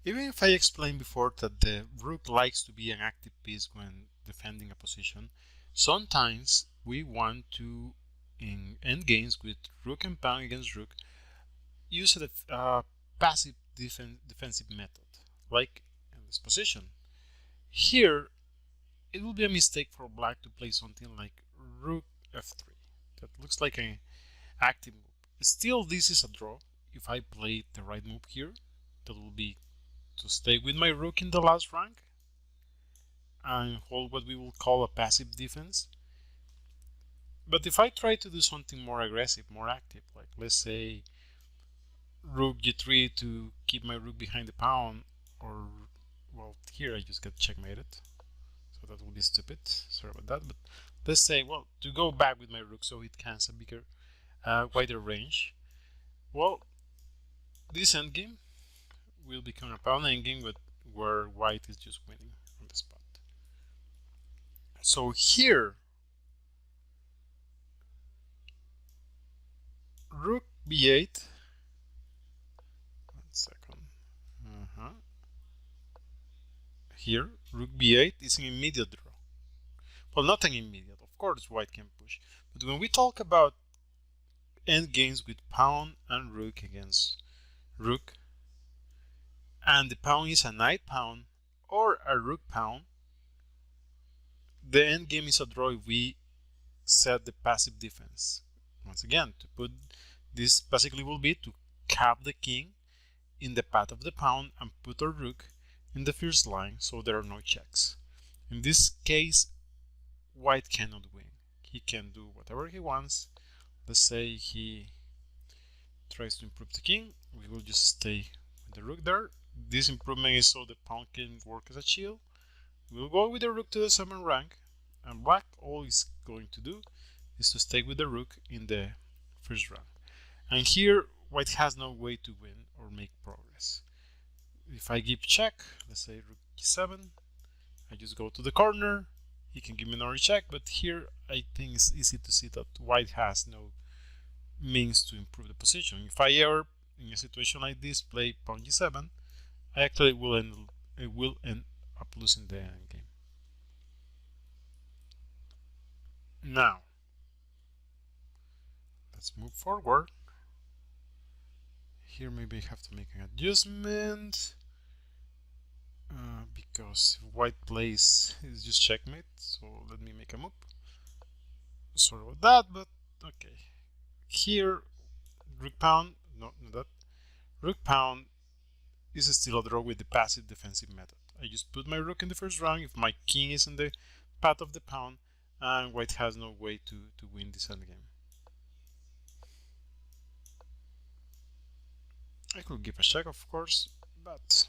Even if I explained before that the rook likes to be an active piece when defending a position, sometimes we want to, in endgames with rook and pawn against rook, use a passive defensive method, like in this position. Here, it will be a mistake for black to play something like rook f3. That looks like an active move. Still, this is a draw. If I play the right move here, that will be to stay with my rook in the last rank and hold what we will call a passive defense. But if I try to do something more aggressive, more active, like let's say rook g3 to keep my rook behind the pawn, or well, here I just get checkmated, so that would be stupid. Sorry about that. But let's say, well, to go back with my rook so it has a bigger, wider range. Well, this endgame will become a pawn endgame, but where white is just winning on the spot. So here, rook b8. 1 second. Here, rook b8 is an immediate draw. Well, not an immediate. Of course, white can push. But when we talk about endgames with pawn and rook against rook, and the pawn is a knight pawn or a rook pawn, the endgame is a draw if we set the passive defense. Once again, to put this basically will be to cap the king in the path of the pawn and put our rook in the first line so there are no checks. In this case, white cannot win. He can do whatever he wants. Let's say he tries to improve the king. We will just stay with the rook there. This improvement is so the pawn can work as a shield. We'll go with the rook to the 7th rank, and black all is going to do is to stay with the rook in the first rank. And here, white has no way to win or make progress. If I give check, let's say rook g7, I just go to the corner. He can give me another check, but here I think it's easy to see that white has no means to improve the position. If I ever, in a situation like this, play pawn g7, I actually will end up losing the endgame. Now, let's move forward. Here maybe I have to make an adjustment because if white plays it's just checkmate, so let me make a move. Sorry about that, but okay. Here, rook pawn, no, not that. Rook pawn is still a draw with the passive defensive method. I just put my rook in the first rank if my king is in the path of the pawn, and white has no way to win this endgame. I could give a check, of course, but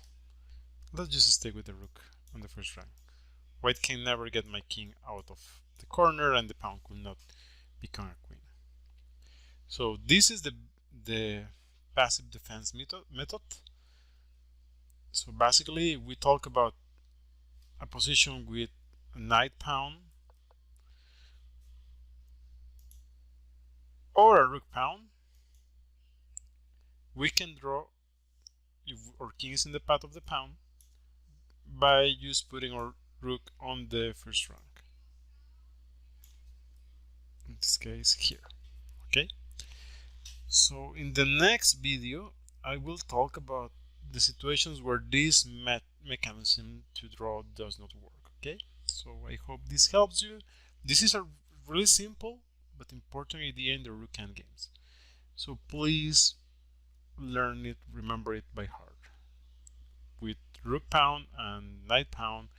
let's just stay with the rook on the first rank. White can never get my king out of the corner, and the pawn could not become a queen. So this is the passive defense method. So basically, we talk about a position with a knight pawn or a rook pawn. We can draw if our king is in the path of the pawn by just putting our rook on the first rank. In this case here. Okay. So in the next video, I will talk about the situations where this mechanism to draw does not work. Okay. So I hope this helps you. This is a really simple but important idea in the rook endgames. So please learn it, remember it by heart. With rook pawn and knight pawn,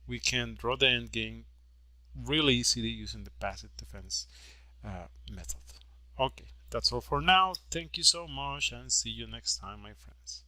we can draw the endgame really easily using the passive defense method. Okay, that's all for now. Thank you so much and see you next time, my friends.